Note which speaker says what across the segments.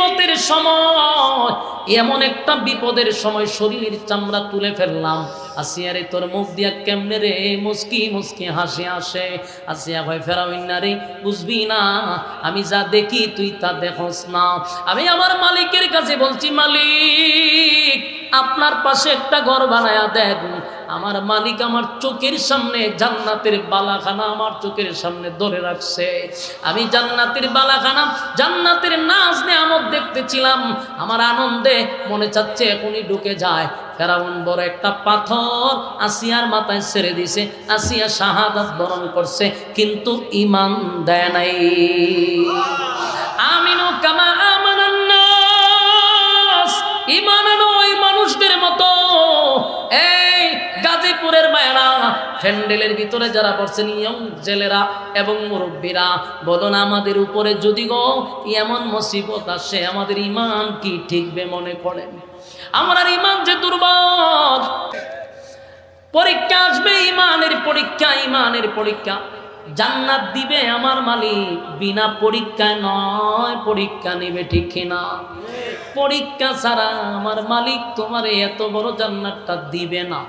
Speaker 1: মুসিবতের সময়, এমন একটা বিপদের সময় শরীরের চামড়া তুলে ফেললাম। আসিয়ারে তোর মুখ দিয়া কেমনে রে মুস্কি মুস্কি হাসি আসে। আসিয়া ভাই ফেরাউন না রে, বুঝবি না আমি যা দেখি তুই তা দেখোস না। আমি আমার মালিকের কাছে বলছি, মালিক আপনার পাশে একটা ঘর বানায়া দেন। আমার মালিক আমার চোখের সামনে জান্নাতের বালাখানা আমার চোখের সামনে ধরে রাখছে। আমি জান্নাতের বালাখানা, জান্নাতের নাজ নেয়ামত দেখতেছিলাম। আমার আনন্দে মনে চাচ্ছে এখনই ঢুকে যায়। ফেরাউন বড় একটা পাথর আসিয়ার মাথায় ছেড়ে দিছে। আসিয়া শাহাদাত বরণ করছে, কিন্তু ঈমান দেয় নাই। আমিনু কামা আমানান নাস, ঈমান আনো ওই মানুষদের মতো। এই গাজীপুরের মায়েরা, ফ্যান্ডেলের ভিতরে যারা পড়ছেন, ইয়ং জেলেরা এবং মুরব্বীরা, বলুন আমাদের উপরে যদি গো এমন মুসিবত আসে, আমাদের ঈমান কি ঠিকবে মনে করেন? আমার ঈমান যে দুর্বল। পরীক্ষা আসবে, ঈমানের পরীক্ষা, ঈমানের পরীক্ষা। জান্নাত দিবে আমার মালিক বিনা পরীক্ষায় নয়, পরীক্ষা নিবে ঠিক কিনা? পরীক্ষা ছাড়া আমার মালিক তোমার এত বড় জান্নাতটা দিবে না।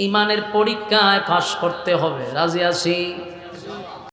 Speaker 1: ঈমানের পরীক্ষায় পাস করতে হবে। রাজি আছি?